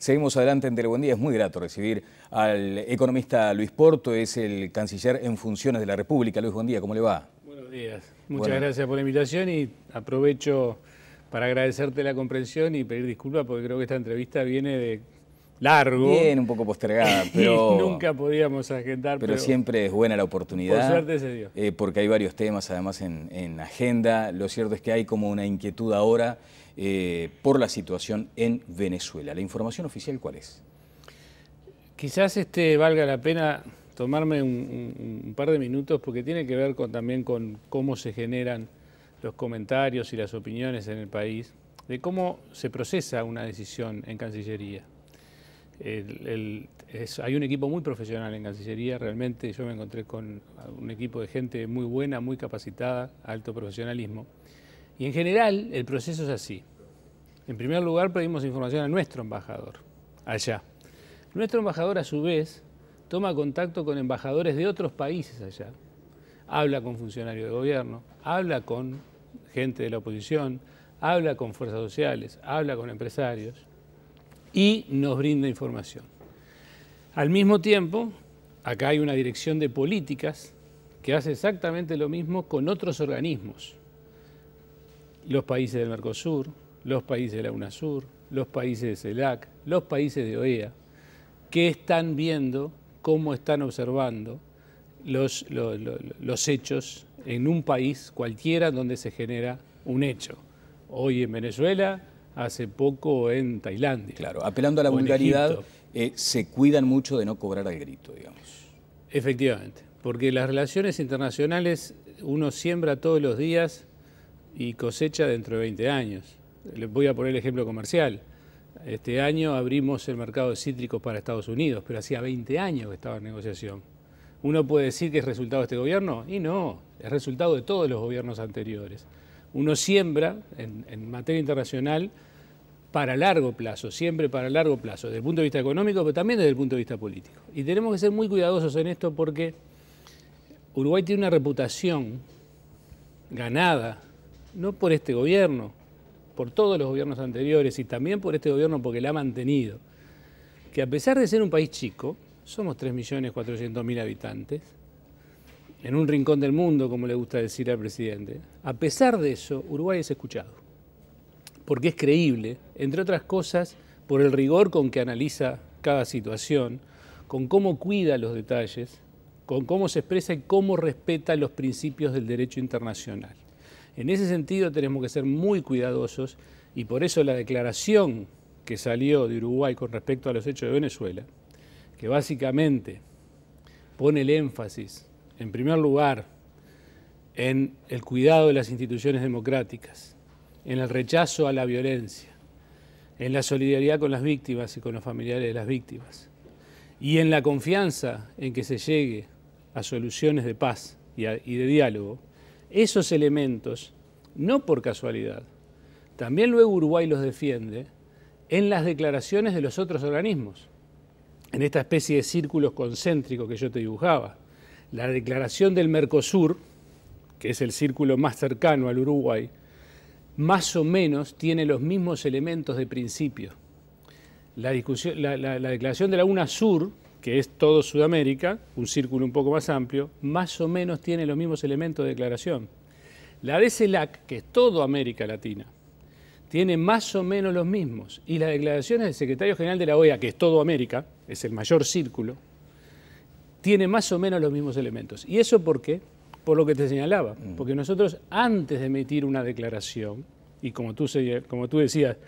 Seguimos adelante en Telebuen Día. Es muy grato recibir al economista Luis Porto, es el canciller en funciones de la República. Luis, buen día, ¿cómo le va? Buenos días. Muchas gracias por la invitación y aprovecho para agradecerte la comprensión y pedir disculpas porque creo que esta entrevista viene de largo. Bien, un poco postergada, pero... y nunca podíamos agendar. Pero siempre es buena la oportunidad. Por suerte se dio. Porque hay varios temas además en agenda. Lo cierto es que hay como una inquietud ahora por la situación en Venezuela. ¿La información oficial cuál es? Quizás valga la pena tomarme un par de minutos porque tiene que ver también con cómo se generan los comentarios y las opiniones en el país, de cómo se procesa una decisión en Cancillería. Hay un equipo muy profesional en Cancillería, realmente yo me encontré con un equipo de gente muy buena, muy capacitada, alto profesionalismo. Y en general el proceso es así. En primer lugar pedimos información a nuestro embajador, allá. Nuestro embajador a su vez toma contacto con embajadores de otros países allá, habla con funcionarios de gobierno, habla con gente de la oposición, habla con fuerzas sociales, habla con empresarios y nos brinda información. Al mismo tiempo, acá hay una dirección de políticas que hace exactamente lo mismo con otros organismos. Los países del Mercosur, los países de la UNASUR, los países de CELAC, los países de OEA, que están viendo, cómo están observando los hechos en un país cualquiera donde se genera un hecho. Hoy en Venezuela, hace poco en Tailandia. Claro, apelando a la vulgaridad, se cuidan mucho de no cobrar al grito, digamos. Efectivamente, porque las relaciones internacionales uno siembra todos los días y cosecha dentro de 20 años. Les voy a poner el ejemplo comercial. Este año abrimos el mercado de cítricos para Estados Unidos, pero hacía 20 años que estaba en negociación. ¿Uno puede decir que es resultado de este gobierno? Y no, es resultado de todos los gobiernos anteriores. Uno siembra en materia internacional para largo plazo, siempre para largo plazo, desde el punto de vista económico, pero también desde el punto de vista político. Y tenemos que ser muy cuidadosos en esto porque Uruguay tiene una reputación ganada, no por este gobierno, por todos los gobiernos anteriores y también por este gobierno porque la ha mantenido, que a pesar de ser un país chico, somos 3.400.000 habitantes, en un rincón del mundo, como le gusta decir al presidente, a pesar de eso, Uruguay es escuchado, porque es creíble, entre otras cosas, por el rigor con que analiza cada situación, con cómo cuida los detalles, con cómo se expresa y cómo respeta los principios del derecho internacional. En ese sentido tenemos que ser muy cuidadosos y por eso la declaración que salió de Uruguay con respecto a los hechos de Venezuela, que básicamente pone el énfasis, en primer lugar, en el cuidado de las instituciones democráticas, en el rechazo a la violencia, en la solidaridad con las víctimas y con los familiares de las víctimas, y en la confianza en que se llegue a soluciones de paz y de diálogo. Esos elementos, no por casualidad, también luego Uruguay los defiende en las declaraciones de los otros organismos, en esta especie de círculos concéntricos que yo te dibujaba. La declaración del Mercosur, que es el círculo más cercano al Uruguay, más o menos tiene los mismos elementos de principio. La declaración de la UNASUR, que es todo Sudamérica, un círculo un poco más amplio, más o menos tiene los mismos elementos de declaración. La de CELAC, que es todo América Latina, tiene más o menos los mismos. Y las declaraciones del secretario general de la OEA, que es todo América, es el mayor círculo, tiene más o menos los mismos elementos. ¿Y eso por qué? Por lo que te señalaba. Porque nosotros, antes de emitir una declaración, y como tú decías,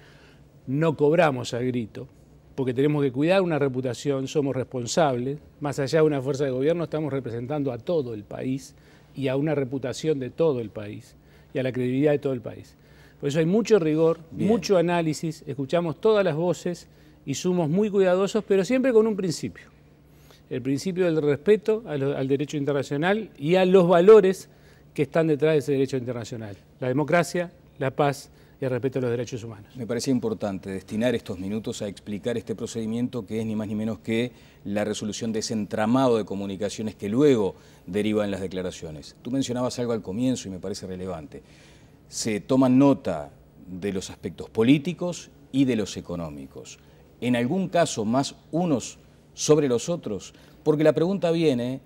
no cobramos al grito, porque tenemos que cuidar una reputación, somos responsables, más allá de una fuerza de gobierno estamos representando a todo el país y a una reputación de todo el país y a la credibilidad de todo el país. Por eso hay mucho rigor, mucho análisis, escuchamos todas las voces y somos muy cuidadosos, pero siempre con un principio. El principio del respeto al derecho internacional y a los valores que están detrás de ese derecho internacional. La democracia, la paz y el respeto a los derechos humanos. Me parecía importante destinar estos minutos a explicar este procedimiento que es ni más ni menos que la resolución de ese entramado de comunicaciones que luego deriva en las declaraciones. Tú mencionabas algo al comienzo y me parece relevante. Se toman nota de los aspectos políticos y de los económicos. en algún caso más unos sobre los otros? Porque la pregunta viene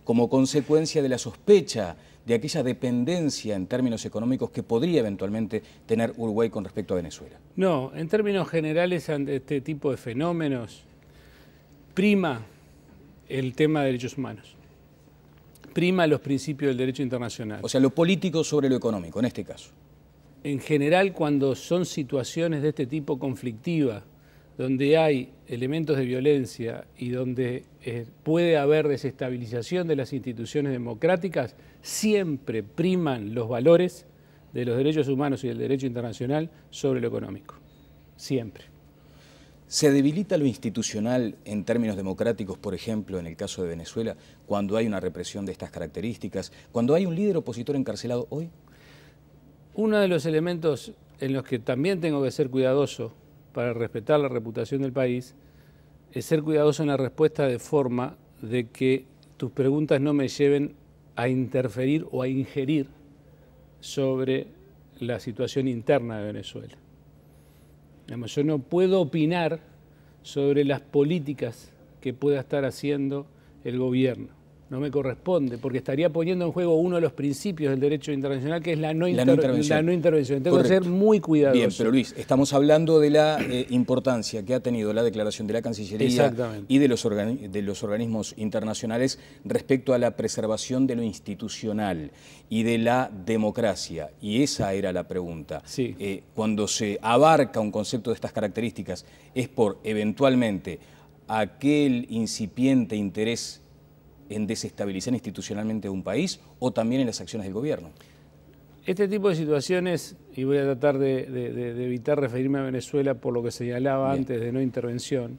como consecuencia de la sospecha de aquella dependencia en términos económicos que podría eventualmente tener Uruguay con respecto a Venezuela. No, en términos generales, ante este tipo de fenómenos, prima el tema de derechos humanos, prima los principios del derecho internacional. O sea, lo político sobre lo económico, en este caso. En general, cuando son situaciones de este tipo conflictivas, donde hay elementos de violencia y donde puede haber desestabilización de las instituciones democráticas, siempre priman los valores de los derechos humanos y del derecho internacional sobre lo económico. Siempre. ¿Se debilita lo institucional en términos democráticos, por ejemplo, en el caso de Venezuela, cuando hay una represión de estas características, cuando hay un líder opositor encarcelado hoy? Uno de los elementos en los que también tengo que ser cuidadoso para respetar la reputación del país es ser cuidadoso en la respuesta, de forma de que tus preguntas no me lleven a interferir o a ingerir sobre la situación interna de Venezuela. Digamos, yo no puedo opinar sobre las políticas que pueda estar haciendo el gobierno. No me corresponde, porque estaría poniendo en juego uno de los principios del derecho internacional, que es la no intervención. Tengo que ser muy cuidadoso. Bien, pero Luis, estamos hablando de la importancia que ha tenido la declaración de la Cancillería y de los organismos internacionales respecto a la preservación de lo institucional y de la democracia. Y esa era la pregunta. Sí. Cuando se abarca un concepto de estas características, ¿es por eventualmente aquel incipiente interés en desestabilizar institucionalmente un país o también en las acciones del gobierno? Este tipo de situaciones, y voy a tratar de evitar referirme a Venezuela por lo que señalaba antes de no intervención,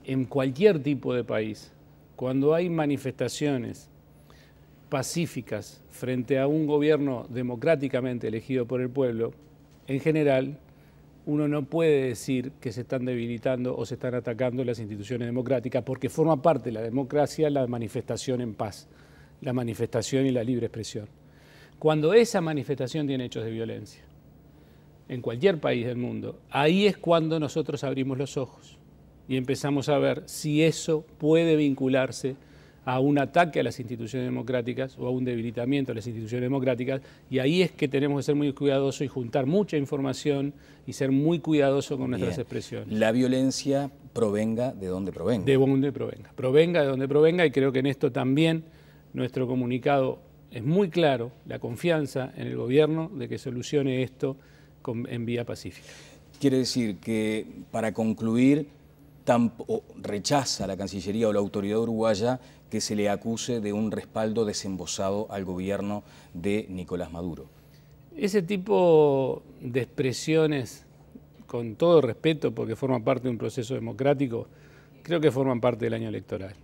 en cualquier tipo de país, cuando hay manifestaciones pacíficas frente a un gobierno democráticamente elegido por el pueblo, en general, uno no puede decir que se están debilitando o se están atacando las instituciones democráticas, porque forma parte de la democracia la manifestación en paz, la manifestación y la libre expresión. Cuando esa manifestación tiene hechos de violencia, en cualquier país del mundo, ahí es cuando nosotros abrimos los ojos y empezamos a ver si eso puede vincularse a un ataque a las instituciones democráticas o a un debilitamiento de las instituciones democráticas, y ahí es que tenemos que ser muy cuidadosos y juntar mucha información y ser muy cuidadosos con nuestras expresiones. La violencia provenga de donde provenga. De donde provenga. Provenga de donde provenga, y creo que en esto también nuestro comunicado es muy claro, la confianza en el gobierno de que solucione esto en vía pacífica. Quiere decir que, para concluir, rechaza la Cancillería o la autoridad uruguaya que se le acuse de un respaldo desembosado al gobierno de Nicolás Maduro. Ese tipo de expresiones, con todo respeto, porque forman parte de un proceso democrático, creo que forman parte del año electoral.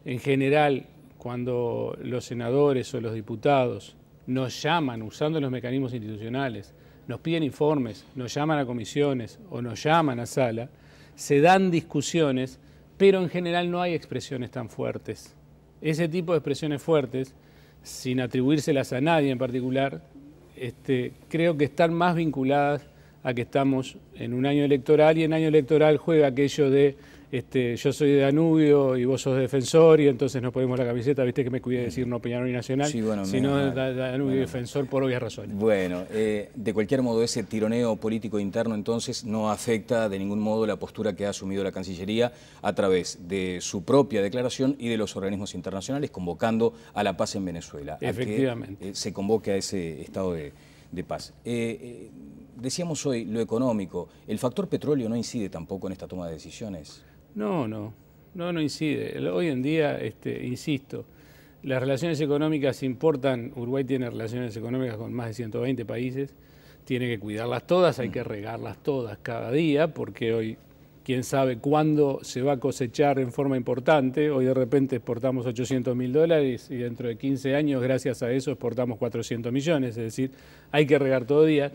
En general, cuando los senadores o los diputados nos llaman, usando los mecanismos institucionales, nos piden informes, nos llaman a comisiones o nos llaman a sala, se dan discusiones, pero en general no hay expresiones tan fuertes. Ese tipo de expresiones fuertes, sin atribuírselas a nadie en particular, creo que están más vinculadas a que estamos en un año electoral, y en año electoral juega aquello de yo soy de Danubio y vos sos de Defensor, y entonces nos ponemos la camiseta, viste que me cuidé de decir no Peñarol y Nacional, sí, bueno, sino Danubio y Defensor por obvias razones. Bueno, de cualquier modo, ese tironeo político interno entonces no afecta de ningún modo la postura que ha asumido la Cancillería a través de su propia declaración y de los organismos internacionales, convocando a la paz en Venezuela. Efectivamente. A que se convoque a ese estado de paz. Decíamos hoy lo económico, ¿el factor petróleo no incide tampoco en esta toma de decisiones? No incide. Hoy en día, insisto, las relaciones económicas importan. Uruguay tiene relaciones económicas con más de 120 países, tiene que cuidarlas todas, hay que regarlas todas cada día, porque hoy quién sabe cuándo se va a cosechar en forma importante. Hoy de repente exportamos $800.000 y dentro de 15 años, gracias a eso, exportamos 400 millones, es decir, hay que regar todo día.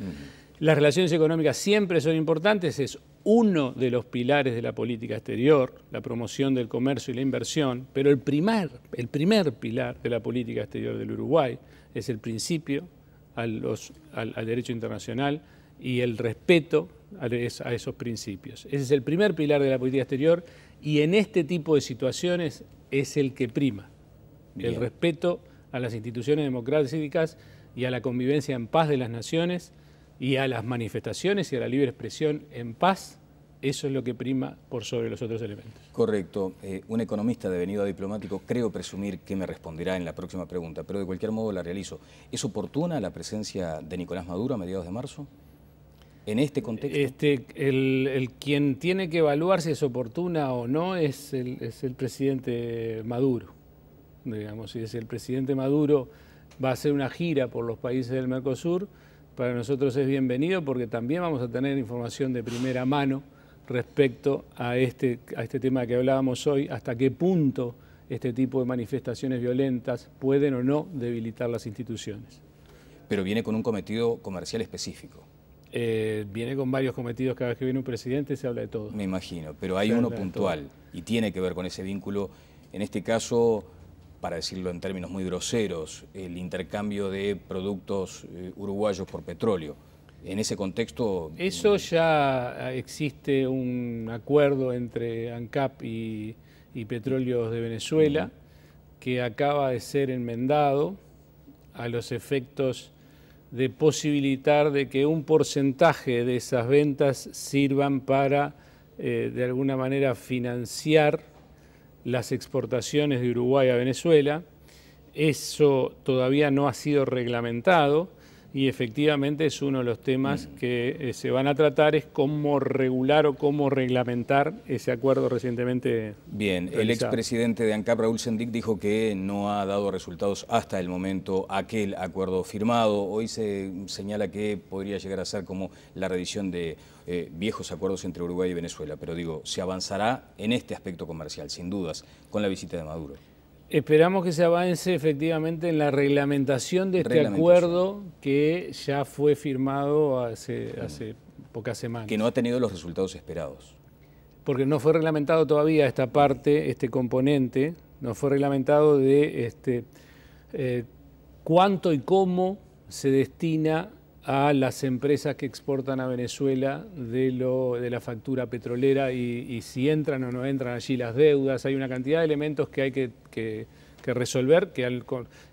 Las relaciones económicas siempre son importantes, es uno de los pilares de la política exterior, la promoción del comercio y la inversión, pero el primer pilar de la política exterior del Uruguay es el principio al derecho internacional y el respeto a esos principios. Ese es el primer pilar de la política exterior y en este tipo de situaciones es el que prima. Bien. El respeto a las instituciones democráticas y a la convivencia en paz de las naciones y a las manifestaciones y a la libre expresión en paz. Eso es lo que prima por sobre los otros elementos. Correcto. Un economista devenido a diplomático, creo presumir que me responderá en la próxima pregunta, pero de cualquier modo la realizo. ¿Es oportuna la presencia de Nicolás Maduro a mediados de marzo? ¿En este contexto? El quien tiene que evaluar si es oportuna o no es el presidente Maduro. Digamos, si el presidente Maduro va a hacer una gira por los países del Mercosur, para nosotros es bienvenido porque también vamos a tener información de primera mano respecto a este tema que hablábamos hoy, hasta qué punto este tipo de manifestaciones violentas pueden o no debilitar las instituciones. Pero viene con un cometido comercial específico. Viene con varios cometidos, cada vez que viene un presidente se habla de todo. Me imagino, pero hay uno puntual y tiene que ver con ese vínculo, en este caso, para decirlo en términos muy groseros, el intercambio de productos uruguayos por petróleo. En ese contexto... Eso ya existe un acuerdo entre ANCAP y Petróleos de Venezuela que acaba de ser enmendado a los efectos de posibilitar de que un porcentaje de esas ventas sirvan para, de alguna manera, financiar las exportaciones de Uruguay a Venezuela. Eso todavía no ha sido reglamentado y efectivamente es uno de los temas que se van a tratar, es cómo regular o cómo reglamentar ese acuerdo recientemente Bien, realizado. El expresidente de ANCAP, Raúl Sendic, dijo que no ha dado resultados hasta el momento aquel acuerdo firmado. Hoy se señala que podría llegar a ser como la revisión de viejos acuerdos entre Uruguay y Venezuela, pero digo, se avanzará en este aspecto comercial, sin dudas, con la visita de Maduro. Esperamos que se avance efectivamente en la reglamentación de este acuerdo que ya fue firmado hace pocas semanas. Que no ha tenido los resultados esperados. Porque no fue reglamentado todavía esta parte, este componente, no fue reglamentado de cuánto y cómo se destina a las empresas que exportan a Venezuela de la factura petrolera y si entran o no entran allí las deudas. Hay una cantidad de elementos que hay que resolver, que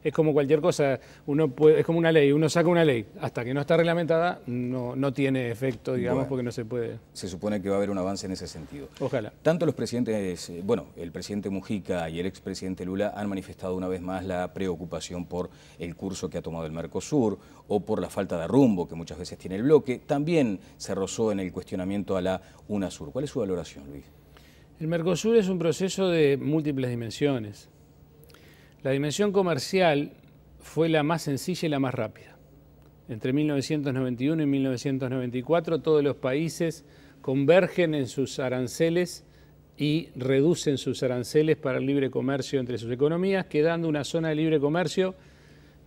es como cualquier cosa, es como una ley, uno saca una ley, hasta que no está reglamentada no tiene efecto, digamos, porque no se puede. Se supone que va a haber un avance en ese sentido. Ojalá. Tanto los presidentes, el presidente Mujica y el expresidente Lula han manifestado una vez más la preocupación por el curso que ha tomado el Mercosur o por la falta de rumbo que muchas veces tiene el bloque. También se rozó en el cuestionamiento a la UNASUR. ¿Cuál es su valoración, Luis? El Mercosur es un proceso de múltiples dimensiones. La dimensión comercial fue la más sencilla y la más rápida. Entre 1991 y 1994 todos los países convergen en sus aranceles y reducen sus aranceles para el libre comercio entre sus economías, quedando una zona de libre comercio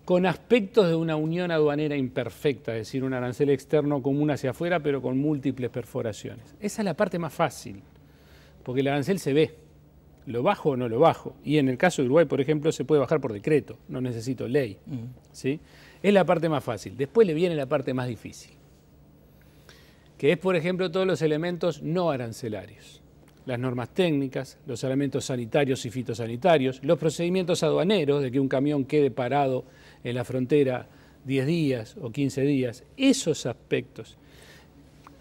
con aspectos de una unión aduanera imperfecta, es decir, un arancel externo común hacia afuera, pero con múltiples perforaciones. Esa es la parte más fácil, porque el arancel se ve. ¿Lo bajo o no lo bajo? Y en el caso de Uruguay, por ejemplo, se puede bajar por decreto, no necesito ley. ¿Sí? Es la parte más fácil. Después le viene la parte más difícil, que es, por ejemplo, todos los elementos no arancelarios. Las normas técnicas, los elementos sanitarios y fitosanitarios, los procedimientos aduaneros de que un camión quede parado en la frontera 10 días o 15 días, esos aspectos.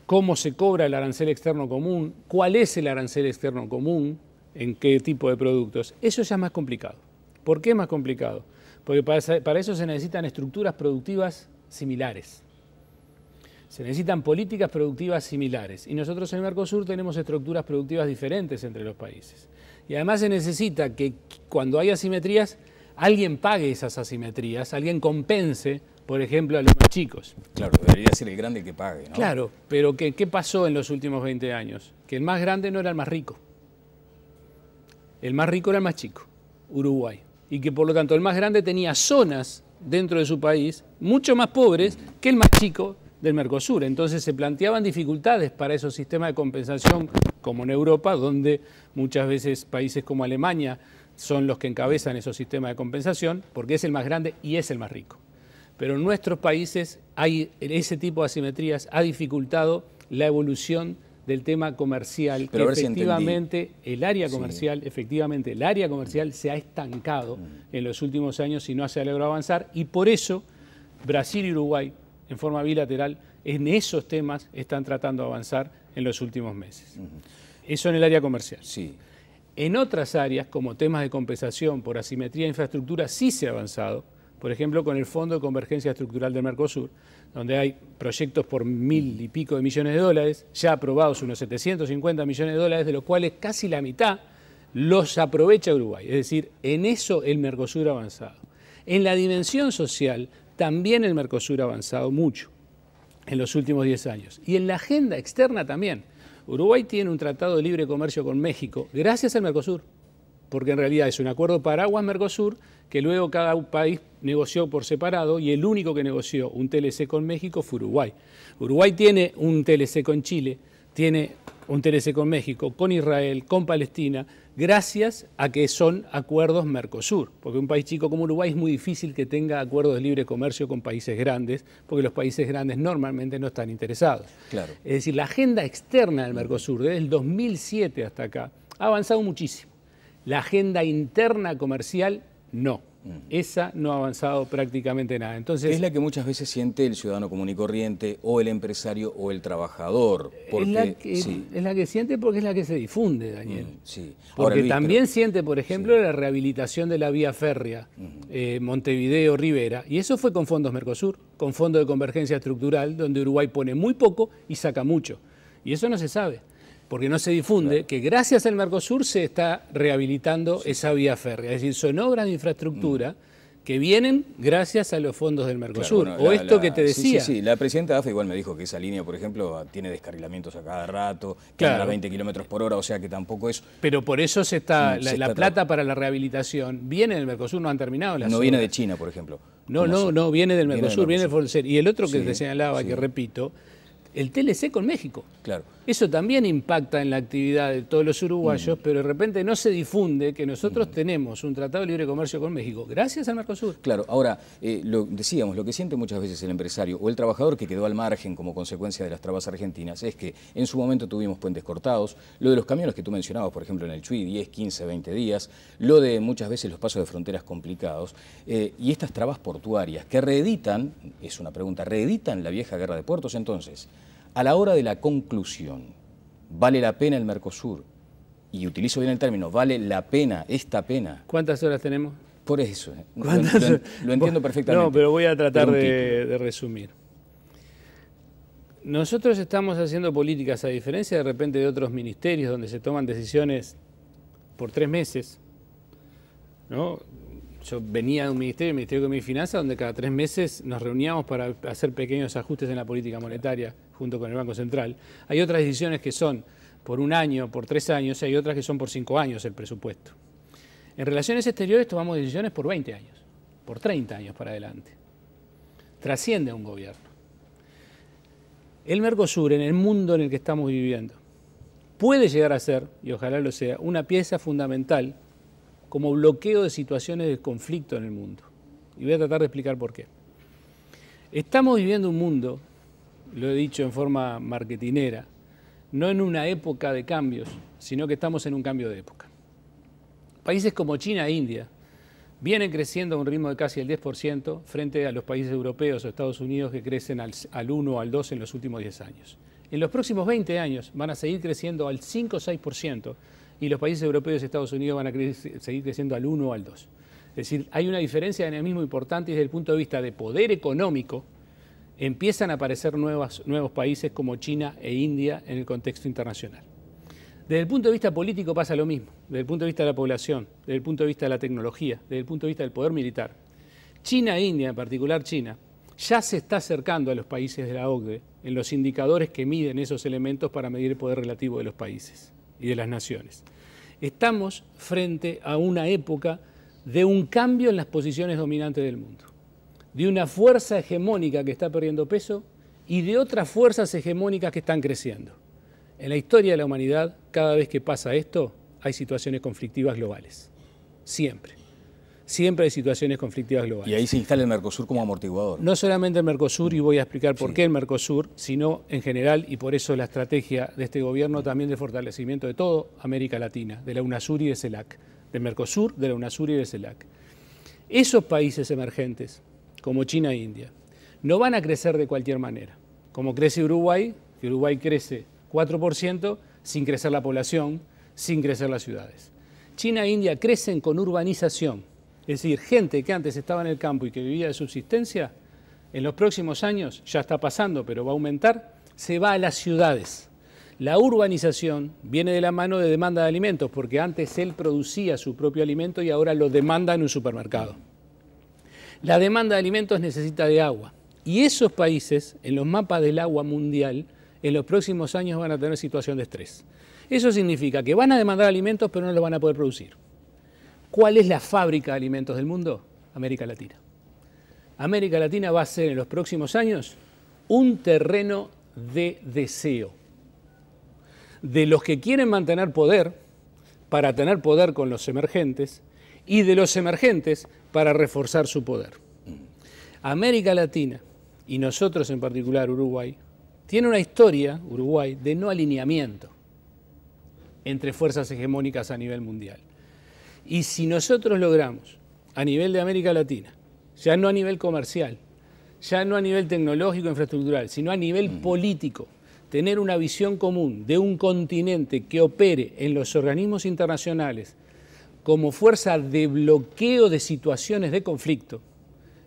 Cómo se cobra el arancel externo común, cuál es el arancel externo común, en qué tipo de productos, eso ya es más complicado. ¿Por qué es más complicado? Porque para eso se necesitan estructuras productivas similares. Se necesitan políticas productivas similares. Y nosotros en el Mercosur tenemos estructuras productivas diferentes entre los países. Y además se necesita que cuando hay asimetrías, alguien pague esas asimetrías, alguien compense, por ejemplo, a los más chicos. Claro, debería ser el grande el que pague, ¿no? Claro, pero ¿qué pasó en los últimos 20 años? Que el más grande no era el más rico. El más rico era el más chico, Uruguay, y que por lo tanto el más grande tenía zonas dentro de su país mucho más pobres que el más chico del Mercosur. Entonces se planteaban dificultades para esos sistemas de compensación como en Europa, donde muchas veces países como Alemania son los que encabezan esos sistemas de compensación, porque es el más grande y es el más rico. Pero en nuestros países ese tipo de asimetrías ha dificultado la evolución del tema comercial, pero que efectivamente el área comercial, se ha estancado en los últimos años y no se ha logrado avanzar, y por eso Brasil y Uruguay, en forma bilateral, en esos temas están tratando de avanzar en los últimos meses. Eso en el área comercial. Sí. En otras áreas, como temas de compensación por asimetría de infraestructura, sí se ha avanzado. Por ejemplo, con el Fondo de Convergencia Estructural del Mercosur, donde hay proyectos por 1.000 y pico de millones de dólares, ya aprobados unos 750 millones de dólares, de los cuales casi la mitad los aprovecha Uruguay. Es decir, en eso el Mercosur ha avanzado. En la dimensión social, también el Mercosur ha avanzado mucho en los últimos 10 años. Y en la agenda externa también. Uruguay tiene un tratado de libre comercio con México gracias al Mercosur, porque en realidad es un acuerdo paraguas-Mercosur que luego cada país negoció por separado, y el único que negoció un TLC con México fue Uruguay. Uruguay tiene un TLC con Chile, tiene un TLC con México, con Israel, con Palestina, gracias a que son acuerdos Mercosur, porque un país chico como Uruguay es muy difícil que tenga acuerdos de libre comercio con países grandes, porque los países grandes normalmente no están interesados. Claro. Es decir, la agenda externa del Mercosur, desde el 2007 hasta acá, ha avanzado muchísimo. La agenda interna comercial, no. Esa no ha avanzado prácticamente nada. Entonces, es la que muchas veces siente el ciudadano común y corriente, o el empresario, o el trabajador. Porque, es la que siente porque es la que se difunde, Daniel. Sí. Porque ahora, Luis, también siente, por ejemplo, la rehabilitación de la vía férrea Montevideo-Rivera, y eso fue con fondos Mercosur, con Fondo de Convergencia Estructural, donde Uruguay pone muy poco y saca mucho. Y eso no se sabe, porque no se difunde que gracias al Mercosur se está rehabilitando esa vía férrea. Es decir, son obras de infraestructura que vienen gracias a los fondos del Mercosur. Claro, bueno, esto que te decía. Sí, la presidenta AFA igual me dijo que esa línea, por ejemplo, tiene descarrilamientos a cada rato, que anda a 20 kilómetros por hora, o sea que tampoco es... Pero por eso la plata para la rehabilitación viene del Mercosur, no han terminado las obras. viene de China, por ejemplo. No, viene del Mercosur, viene del FONSER. Y el otro que te señalaba, que repito, el TLC con México. Claro. Eso también impacta en la actividad de todos los uruguayos, pero de repente no se difunde que nosotros tenemos un tratado de libre comercio con México, gracias al Mercosur. Claro, ahora, decíamos, lo que siente muchas veces el empresario o el trabajador que quedó al margen como consecuencia de las trabas argentinas es que en su momento tuvimos puentes cortados, lo de los camiones que tú mencionabas, por ejemplo, en el Chuy, 10, 15, 20 días, lo de muchas veces los pasos de fronteras complicados, y estas trabas portuarias que reeditan, es una pregunta, reeditan la vieja guerra de puertos. Entonces, a la hora de la conclusión, ¿vale la pena el Mercosur? Y utilizo bien el término, ¿vale la pena, esta pena? ¿Cuántas horas tenemos? Por eso, lo entiendo perfectamente. No, pero voy a tratar de resumir. Nosotros estamos haciendo políticas, a diferencia de repente de otros ministerios donde se toman decisiones por 3 meses, ¿no? Yo venía de un ministerio, el Ministerio de Economía y Finanzas, donde cada 3 meses nos reuníamos para hacer pequeños ajustes en la política monetaria junto con el Banco Central. Hay otras decisiones que son por 1 año, por 3 años, y hay otras que son por 5 años el presupuesto. En relaciones exteriores tomamos decisiones por 20 años, por 30 años para adelante. Trasciende a un gobierno. El Mercosur, en el mundo en el que estamos viviendo, puede llegar a ser, y ojalá lo sea, una pieza fundamental como bloqueo de situaciones de conflicto en el mundo. Y voy a tratar de explicar por qué. Estamos viviendo un mundo, lo he dicho en forma marketinera, no en una época de cambios, sino que estamos en un cambio de época. Países como China e India vienen creciendo a un ritmo de casi el 10% frente a los países europeos o Estados Unidos que crecen al 1 o al 2 en los últimos 10 años. En los próximos 20 años van a seguir creciendo al 5 o 6%, y los países europeos y Estados Unidos van a seguir creciendo al 1 o al 2. Es decir, hay una diferencia de dinamismo importante y desde el punto de vista de poder económico empiezan a aparecer nuevos países como China e India en el contexto internacional. Desde el punto de vista político pasa lo mismo, desde el punto de vista de la población, desde el punto de vista de la tecnología, desde el punto de vista del poder militar. China e India, en particular China, ya se está acercando a los países de la OCDE en los indicadores que miden esos elementos para medir el poder relativo de los países y de las naciones. Estamos frente a una época de un cambio en las posiciones dominantes del mundo, de una fuerza hegemónica que está perdiendo peso y de otras fuerzas hegemónicas que están creciendo. En la historia de la humanidad, cada vez que pasa esto, hay situaciones conflictivas globales. Siempre. siempre hay situaciones conflictivas globales. Y ahí se instala el Mercosur como amortiguador. No solamente el Mercosur, y voy a explicar por qué el Mercosur, sino en general, y por eso la estrategia de este gobierno también de fortalecimiento de toda América Latina, de la UNASUR y de CELAC, del Mercosur, de la UNASUR y de CELAC. Esos países emergentes, como China e India, no van a crecer de cualquier manera. Como crece Uruguay, que Uruguay crece 4% sin crecer la población, sin crecer las ciudades. China e India crecen con urbanización, es decir, gente que antes estaba en el campo y que vivía de subsistencia, en los próximos años, ya está pasando, pero va a aumentar, se va a las ciudades. La urbanización viene de la mano de demanda de alimentos, porque antes él producía su propio alimento y ahora lo demanda en un supermercado. La demanda de alimentos necesita de agua. Y esos países, en los mapas del agua mundial, en los próximos años van a tener situación de estrés. Eso significa que van a demandar alimentos, pero no los van a poder producir. ¿Cuál es la fábrica de alimentos del mundo? América Latina. América Latina va a ser en los próximos años un terreno de deseo. De los que quieren mantener poder, para tener poder con los emergentes, y de los emergentes para reforzar su poder. América Latina, y nosotros en particular Uruguay, tiene una historia, Uruguay, de no alineamiento entre fuerzas hegemónicas a nivel mundial. Y si nosotros logramos, a nivel de América Latina, ya no a nivel comercial, ya no a nivel tecnológico, infraestructural, sino a nivel político, tener una visión común de un continente que opere en los organismos internacionales como fuerza de bloqueo de situaciones de conflicto,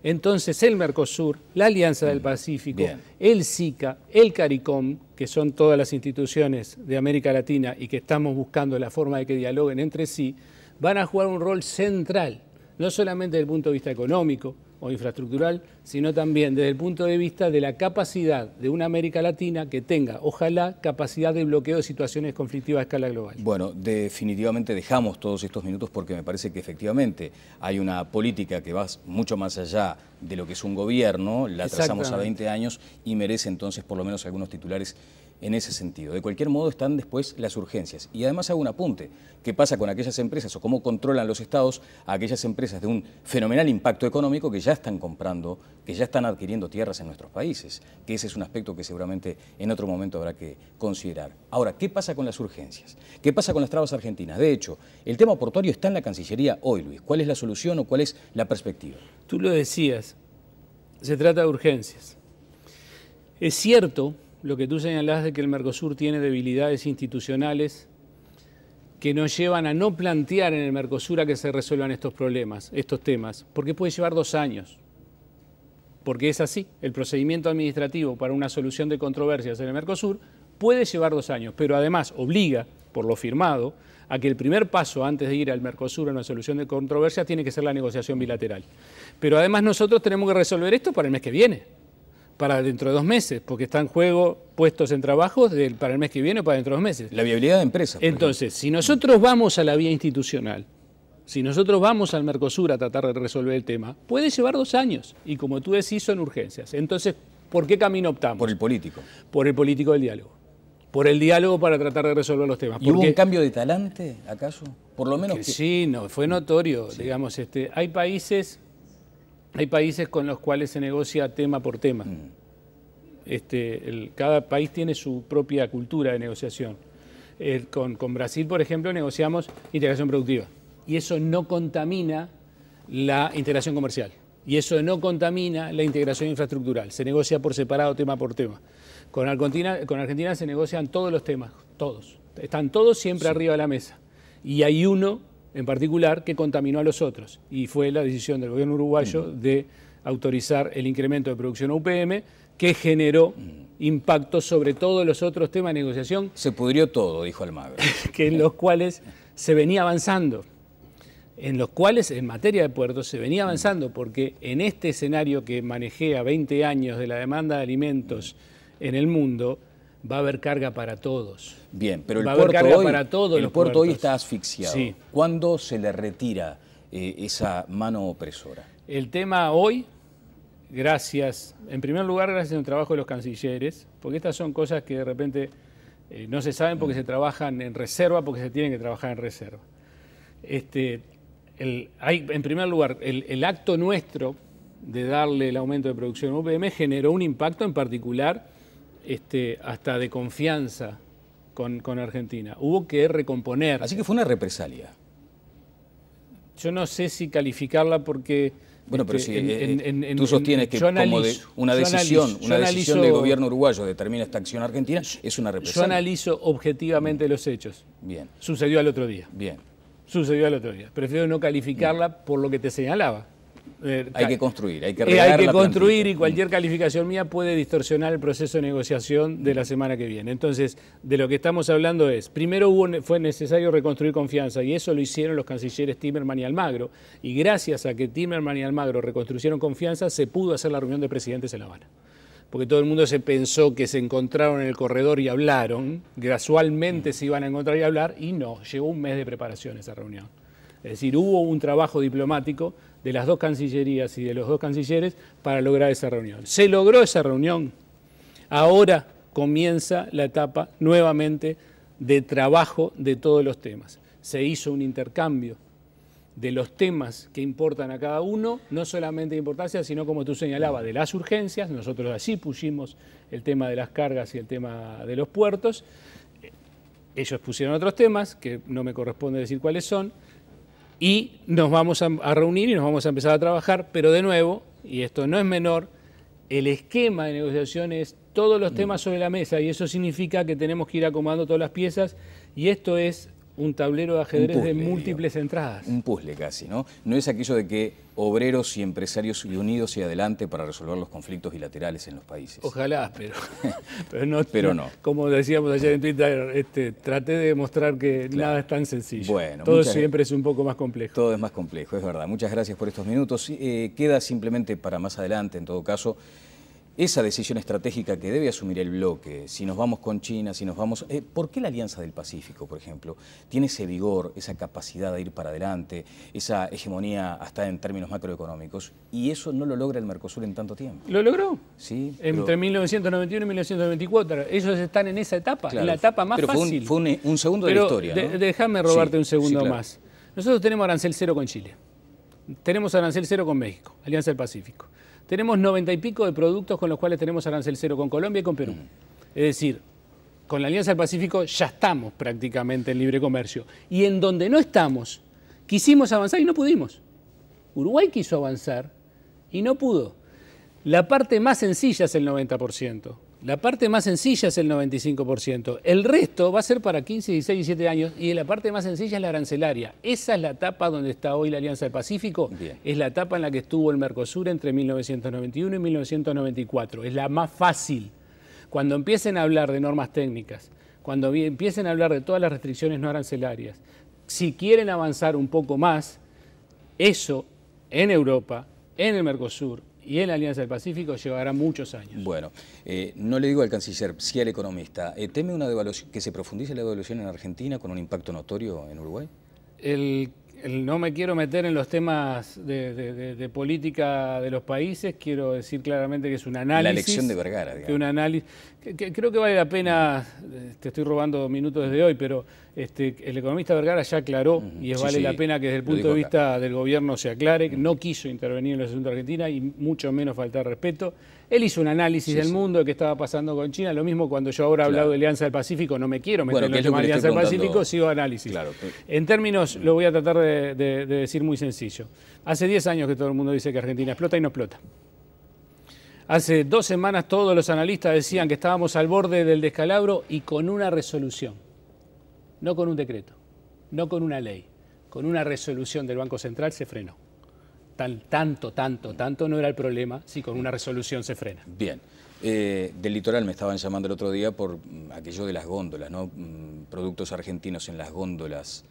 entonces el Mercosur, la Alianza del Pacífico, el SICA, el CARICOM, que son todas las instituciones de América Latina y que estamos buscando la forma de que dialoguen entre sí, van a jugar un rol central, no solamente desde el punto de vista económico o infraestructural, sino también desde el punto de vista de la capacidad de una América Latina que tenga, ojalá, capacidad de bloqueo de situaciones conflictivas a escala global. Bueno, definitivamente dejamos todos estos minutos porque me parece que efectivamente hay una política que va mucho más allá de lo que es un gobierno, la trazamos a 20 años y merece entonces por lo menos algunos titulares en ese sentido. De cualquier modo están después las urgencias. Y además hago un apunte. ¿Qué pasa con aquellas empresas o cómo controlan los estados a aquellas empresas de un fenomenal impacto económico que ya están comprando, que ya están adquiriendo tierras en nuestros países? Que ese es un aspecto que seguramente en otro momento habrá que considerar. Ahora, ¿qué pasa con las urgencias? ¿Qué pasa con las trabas argentinas? De hecho, el tema portuario está en la Cancillería hoy, Luis. ¿Cuál es la solución o cuál es la perspectiva? Tú lo decías, se trata de urgencias. Es cierto lo que tú señalás de que el Mercosur tiene debilidades institucionales que nos llevan a no plantear en el Mercosur a que se resuelvan estos problemas, estos temas, porque puede llevar 2 años. Porque es así, el procedimiento administrativo para una solución de controversias en el Mercosur puede llevar 2 años, pero además obliga, por lo firmado, a que el primer paso antes de ir al Mercosur a una solución de controversias tiene que ser la negociación bilateral. Pero además nosotros tenemos que resolver esto para el mes que viene, para dentro de 2 meses, porque está en juego puestos en trabajos para el mes que viene o para dentro de 2 meses. La viabilidad de empresas. Entonces, si nosotros vamos a la vía institucional, si nosotros vamos al Mercosur a tratar de resolver el tema, puede llevar 2 años. Y como tú decís, son urgencias. Entonces, ¿por qué camino optamos? Por el político. Por el político del diálogo. Por el diálogo para tratar de resolver los temas. ¿Y hubo un cambio de talante, acaso? Por lo menos. Sí, no, fue notorio. Sí. Digamos, hay países con los cuales se negocia tema por tema. Cada país tiene su propia cultura de negociación. Con Brasil, por ejemplo, negociamos integración productiva. Y eso no contamina la integración comercial. Y eso no contamina la integración infraestructural. Se negocia por separado, tema por tema. Con Argentina se negocian todos los temas, todos. Están todos siempre arriba de la mesa. Y hay uno en particular que contaminó a los otros. Y fue la decisión del gobierno uruguayo de autorizar el incremento de producción UPM, que generó impacto sobre todos los otros temas de negociación. Se pudrió todo, dijo Almagro. Que en los cuales se venía avanzando. En los cuales, en materia de puertos, se venía avanzando, porque en este escenario que manejé a 20 años de la demanda de alimentos en el mundo, va a haber carga para todos. Bien, pero el puerto hoy está asfixiado. Sí. ¿Cuándo se le retira esa mano opresora? El tema hoy, en primer lugar, gracias al trabajo de los cancilleres, porque estas son cosas que de repente no se saben porque se trabajan en reserva, porque se tienen que trabajar en reserva. en primer lugar, el acto nuestro de darle el aumento de producción a UPM generó un impacto en particular hasta de confianza con Argentina. Hubo que recomponer. Así que fue una represalia. Yo no sé si calificarla porque... Bueno, pero si tú sostienes que como una decisión del gobierno uruguayo determina esta acción argentina, es una represalia. Yo analizo objetivamente los hechos. Bien. Sucedió al otro día. Bien. Sucedió al otro día. Prefiero no calificarla por lo que te señalaba. Hay que construir, hay que construir y cualquier calificación mía puede distorsionar el proceso de negociación de la semana que viene. Entonces, de lo que estamos hablando es, primero fue necesario reconstruir confianza y eso lo hicieron los cancilleres Timerman y Almagro. Y gracias a que Timerman y Almagro reconstruyeron confianza, se pudo hacer la reunión de presidentes en La Habana. Porque todo el mundo se pensó que se encontraron en el corredor y hablaron, gradualmente se iban a encontrar y hablar, y no, llevó un mes de preparación esa reunión. Es decir, hubo un trabajo diplomático de las dos cancillerías y de los dos cancilleres para lograr esa reunión. Se logró esa reunión. Ahora comienza la etapa nuevamente de trabajo de todos los temas. Se hizo un intercambio de los temas que importan a cada uno, no solamente de importancia, sino como tú señalabas, de las urgencias. Nosotros así pusimos el tema de las cargas y el tema de los puertos. Ellos pusieron otros temas, que no me corresponde decir cuáles son, y nos vamos a reunir y nos vamos a empezar a trabajar, pero de nuevo, y esto no es menor, el esquema de negociación es todos los temas sobre la mesa, y eso significa que tenemos que ir acomodando todas las piezas, y esto es un tablero de ajedrez de múltiples entradas. Un puzzle casi, ¿no? No es aquello de que obreros y empresarios unidos y adelante para resolver los conflictos bilaterales en los países. Ojalá, pero no. Como decíamos ayer en Twitter, traté de demostrar que nada es tan sencillo. Bueno, todo siempre es un poco más complejo. Todo es más complejo, es verdad. Muchas gracias por estos minutos. Queda simplemente para más adelante, en todo caso, esa decisión estratégica que debe asumir el bloque, si nos vamos con China, si nos vamos... ¿Por qué la Alianza del Pacífico, por ejemplo, tiene ese vigor, esa capacidad de ir para adelante, esa hegemonía hasta en términos macroeconómicos, y eso no lo logra el Mercosur en tanto tiempo? Lo logró. Sí. Entre 1991 y 1994. Ellos están en esa etapa, claro, en la etapa más fácil. Fue un segundo de la historia, ¿no? Déjame robarte un segundo más. Nosotros tenemos arancel cero con Chile. Tenemos arancel cero con México, Alianza del Pacífico. Tenemos 90 y pico de productos con los cuales tenemos arancel cero con Colombia y con Perú. Es decir, con la Alianza del Pacífico ya estamos prácticamente en libre comercio. Y en donde no estamos, quisimos avanzar y no pudimos. Uruguay quiso avanzar y no pudo. La parte más sencilla es el 90%. La parte más sencilla es el 95%. El resto va a ser para 15, 16, 17 años y la parte más sencilla es la arancelaria. Esa es la etapa donde está hoy la Alianza del Pacífico. Bien. Es la etapa en la que estuvo el Mercosur entre 1991 y 1994. Es la más fácil. Cuando empiecen a hablar de normas técnicas, cuando empiecen a hablar de todas las restricciones no arancelarias, si quieren avanzar un poco más, eso en Europa, en el Mercosur, y en la Alianza del Pacífico llevará muchos años. Bueno, no le digo al canciller, sí al economista. ¿Teme una devaluación, que se profundice la devaluación en Argentina con un impacto notorio en Uruguay? No me quiero meter en los temas de política de los países, quiero decir claramente que es un análisis. La elección de Vergara, digamos. Que un análisis, que creo que vale la pena, te estoy robando minutos desde hoy, pero el economista Vergara ya aclaró y vale la pena que desde el punto de vista del gobierno se aclare, que no quiso intervenir en los asuntos de Argentina y mucho menos faltar respeto. Él hizo un análisis del mundo de qué estaba pasando con China, lo mismo cuando yo ahora he hablado de Alianza del Pacífico, no me quiero meter en los temas de Alianza del Pacífico, sigo análisis. Claro. En términos, lo voy a tratar de decir muy sencillo. Hace 10 años que todo el mundo dice que Argentina explota y no explota. Hace 2 semanas todos los analistas decían que estábamos al borde del descalabro y con una resolución, no con un decreto, no con una ley, con una resolución del Banco Central se frenó. Tanto no era el problema si con una resolución se frena. Bien. Del litoral me estaban llamando el otro día por aquello de las góndolas, ¿no? Productos argentinos en las góndolas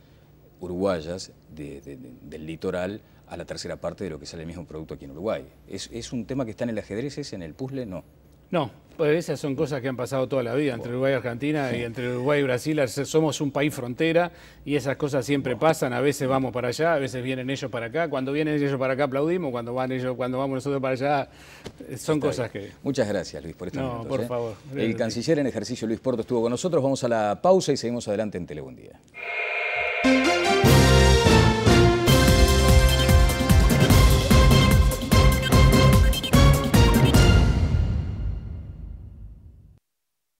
uruguayas del litoral a la tercera parte de lo que sale el mismo producto aquí en Uruguay. ¿Es un tema que está en el ajedrez, es en el puzzle? No. No, pues esas son cosas que han pasado toda la vida entre Uruguay y Argentina y entre Uruguay y Brasil. Somos un país frontera y esas cosas siempre pasan. A veces vamos para allá, a veces vienen ellos para acá. Cuando vienen ellos para acá aplaudimos, cuando vamos nosotros para allá son cosas que... Muchas gracias, Luis, por estos minutos. No, por favor. El canciller en ejercicio, Luis Porto, estuvo con nosotros. Vamos a la pausa y seguimos adelante en Telebundía.